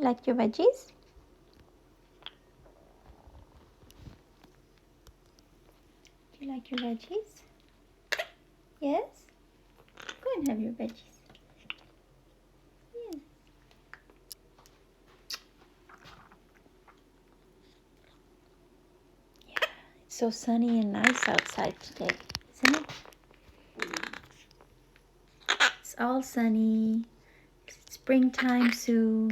Like your veggies? Do you like your veggies? Yes? Go and have your veggies. Yes. Yeah, it's so sunny and nice outside today, isn't it? It's all sunny. It's springtime soon.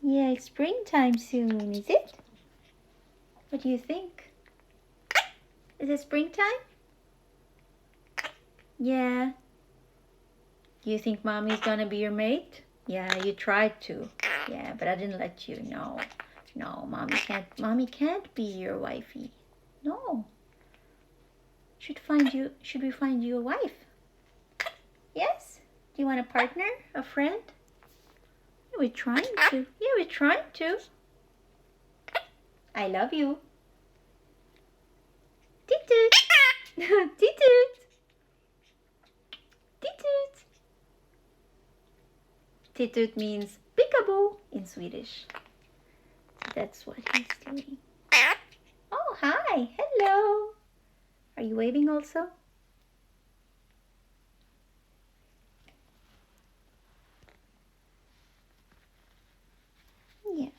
Yeah, it's springtime soon, is it? What do you think? Is it springtime? Yeah. Do you think mommy's gonna be your mate? Yeah, you tried to. Yeah, but I didn't let you. No. No, mommy can't be your wifey. No. Should we find you a wife? Yes? Do you want a partner? A friend? Yeah, we're trying to. Yeah, we're trying to. I love you. Toot toot. Toot toot. Toot toot. Toot toot means peekaboo in Swedish. That's what he's doing. Oh, hi. Hello. Are you waving also? Yeah.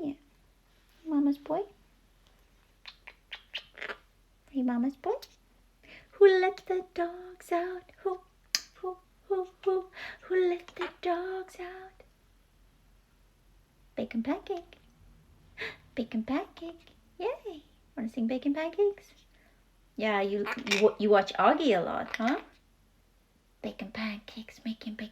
Yeah. Mama's boy? Are you mama's boy? Who let the dogs out? Who let the dogs out? Bacon pancake. Bacon pancake. Yay. Want to sing bacon pancakes? Yeah, you watch Augie a lot, huh? Bacon pancakes, making bacon